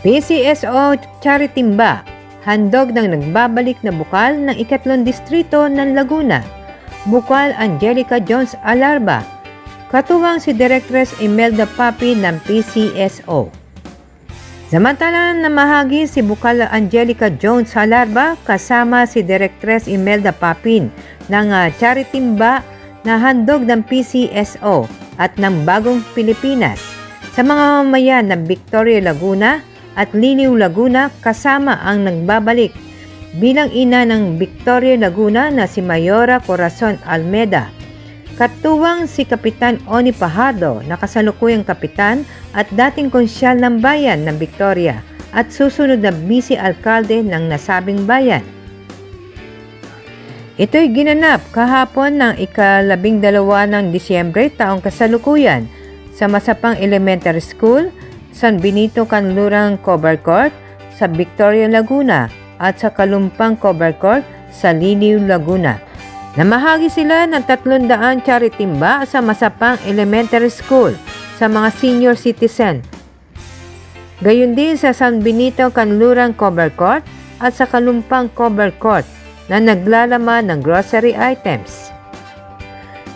PCSO Charitimba, handog ng nagbabalik na bukal ng ikatlong distrito ng Laguna. Bukal Angelica Jones Alarba, katuwang si Directress Imelda Papi ng PCSO. Samantalang namahagi si Bukal Angelica Jones Alarba kasama si Directress Imelda Papin ng Charitimba na handog ng PCSO at ng Bagong Pilipinas sa mga mamayan ng Victoria Laguna at Liliw Laguna kasama ang nagbabalik bilang ina ng Victoria Laguna na si Mayora Corazon Almeda. Katuwang si Kapitan Oni Pajardo na kasalukuyang kapitan at dating konsyal ng bayan ng Victoria at susunod na vice-alkalde ng nasabing bayan. Ito'y ginanap kahapon ng ika-12 ng Disyembre taong kasalukuyan sa Masapang Elementary School, San Benito Canlurang Cover Court sa Victoria Laguna at sa Kalumpang Cover Court sa Liliw Laguna. Namahagi sila ng 300 charitimba sa Masapang Elementary School sa mga senior citizen. Gayon din sa San Benito Canlurang Cover Court at sa Kalumpang Cover Court na naglalaman ng grocery items.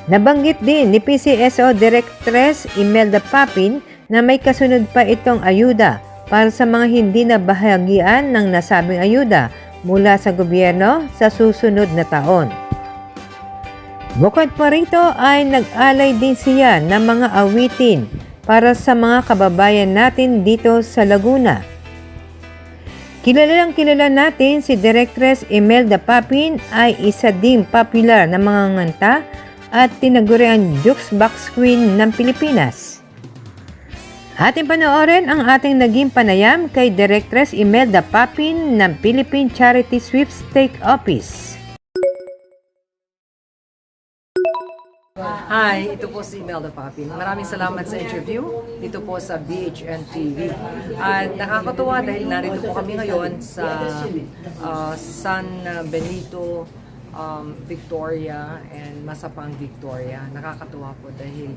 Nabanggit din ni PCSO Directress Imelda Papin na may kasunod pa itong ayuda para sa mga hindi nabahagian ng nasabing ayuda mula sa gobyerno sa susunod na taon. Bukod pa rito ay nag-alay din siya ng mga awitin para sa mga kababayan natin dito sa Laguna. Kilala natin si Directress Imelda Papin ay isa ding popular na mga nganta at tinaguriang jukebox queen ng Pilipinas. Ating panoorin ang ating naging panayam kay Directress Imelda Papin ng Philippine Charity Sweepstake Office. Hi, ito po si Imelda Papin. Maraming salamat sa interview dito po sa BHN TV. At nakakatuwa dahil narito po kami ngayon sa San Benito, Victoria and Masapang Victoria. Nakakatuwa po dahil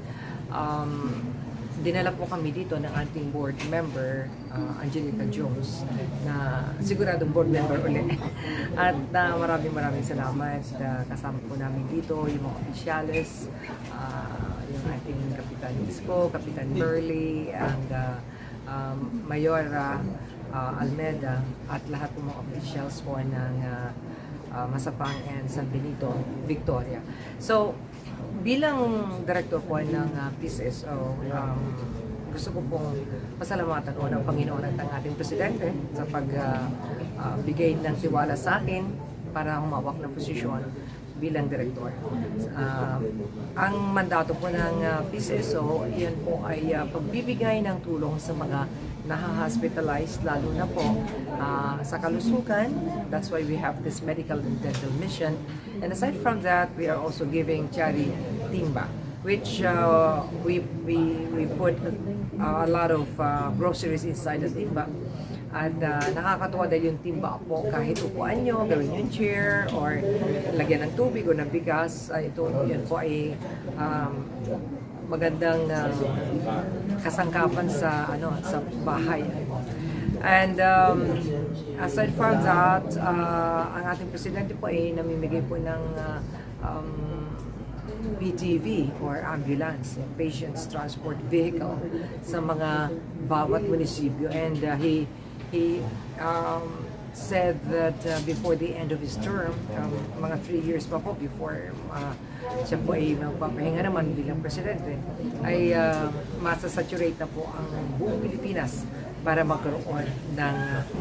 dinala po kami dito ng ating board member, Angelica Jones, na siguradong board member ulit. At maraming salamat. Kasama po namin dito yung mga opisyalis, yung ating Kapitan Isko, Kapitan Burley, and Mayora Almeda, at lahat ng mga officials po ng Masapang and San Benito, Victoria. So, bilang director po ng PCSO, gusto ko pong pasalamatan po ng Panginoon at ang ating Presidente sa pagbigay ng tiwala sa akin para humawak ng posisyon bilang direktor. Ang mandato po ng PCSO, yan po ay pagbibigay ng tulong sa mga naha-hospitalized, lalo na po sa kalusugan. That's why we have this medical and dental mission. And aside from that, we are also giving Charitimba, which we put a lot of groceries inside the timba. At nakakatuwa dahil yung timba po, kahit upuan nyo, gawin yung chair, or lagyan ng tubig o ng bigas, yun po ay magandang kasangkapan sa bahay. And aside from that, ang ating presidente po ay namimigay po ng PTV or ambulance, patients transport vehicle, sa mga bawat munisipyo. And he said that before the end of his term, mga 3 years pa po before siya po ay magpapahinga naman bilang presidente, ay masasaturate na po ang buong Pilipinas para magkaroon ng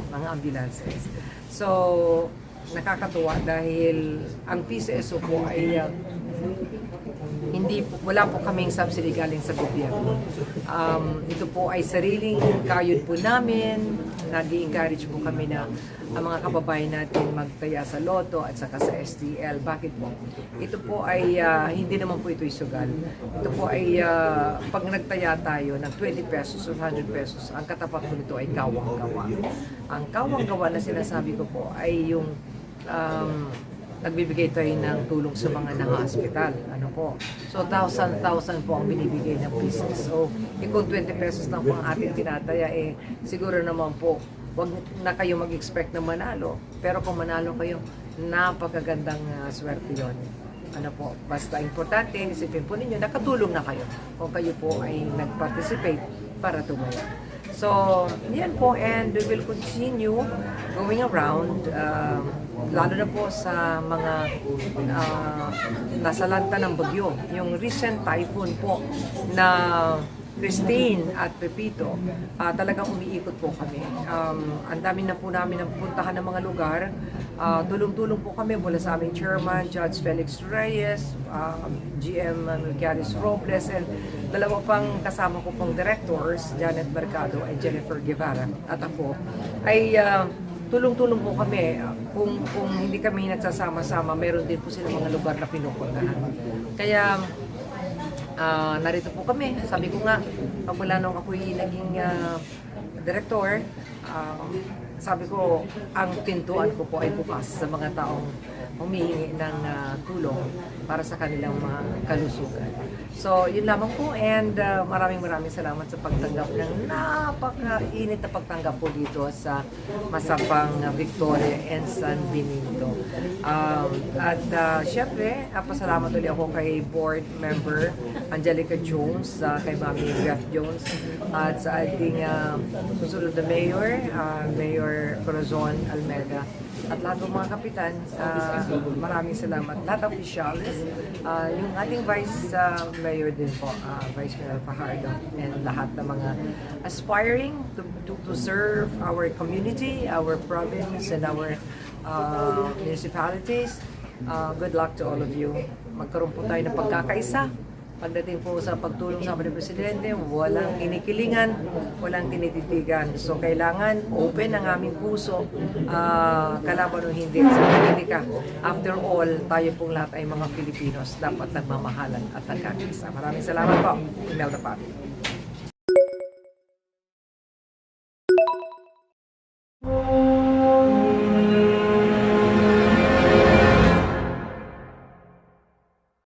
mga ambulances. So, nakakatuwa dahil ang PCSO po ay wala po kaming subsidy galing sa gobyerno. Ito po ay sariling kayod po namin. Nag-i-encourage po kami na ang mga kababayan natin magtaya sa Lotto at saka sa STL. Bakit po? Ito po ay hindi naman po ito'y sugal. Ito po ay pag nagtaya tayo ng 20 pesos o 100 pesos, ang katapat po nito ay kawang-gawa. Ang kawang-gawa na sinasabi ko po ay yung nagbibigay tayo ng tulong sa mga na-hospital. Ano po? So, 1,000 po ang binibigay ng business. So, kung 20 pesos lang po ang ating tinataya, siguro naman po, wag na kayo mag-expect na manalo. Pero kung manalo kayo, napakagandang swerte yun. Ano po, basta importante, isipin po ninyo, nakatulong na kayo kung kayo po ay nag-participate para tumaya. So, yan po, and we will continue going around, lalo na po sa mga nasalanta ng bagyo. Yung recent typhoon po na Christine at Pepito, talagang umiikot po kami. Ang dami na po namin napuntahan ng mga lugar. Tulong-tulong po kami mula sa aming chairman, Judge Felix Reyes, GM Melquiades Robles, and dalawa pang kasama ko pong directors, Janet Mercado and Jennifer Guevara. At ako ay tulong-tulong po kami. Kung hindi kami nagsasama-sama, meron din po silang mga lugar na pinupuntahan. Kaya narito po kami. Sabi ko nga, mula nung ako'y naging director, sabi ko, ang pintuan ko po ay bukas sa mga taong humihingi ng tulong para sa kanilang mga kalusugan. So, yun lamang po, and maraming salamat sa pagtanggap ng napaka-init na pagtanggap po dito sa Masapang Victoria and San Benito. Syempre, pasalamat ulit ako kay board member Angelica Jones, kay Mami Beth Jones, at sa ating susunod na mayor, Mayor Corazon Almeida, at lahat ng mga kapitan. Maraming salamat. Lahat ng officials, yung ating Vice Mayor din po, Vice Mayor Fajardo, and lahat ng mga aspiring to serve our community, our province, and our municipalities. Good luck to all of you. Magkaroon po tayo ng pagkakaisa. Pagdating po sa pagtulong sa ating Presidente, walang kinikilingan, walang tinititigan. So, kailangan open ang aming puso, kalaban o hindi sa politika. After all, tayo pong lahat ay mga Filipinos, dapat nagmamahalan at nagkakaisa. Maraming salamat po. Imelda Papi.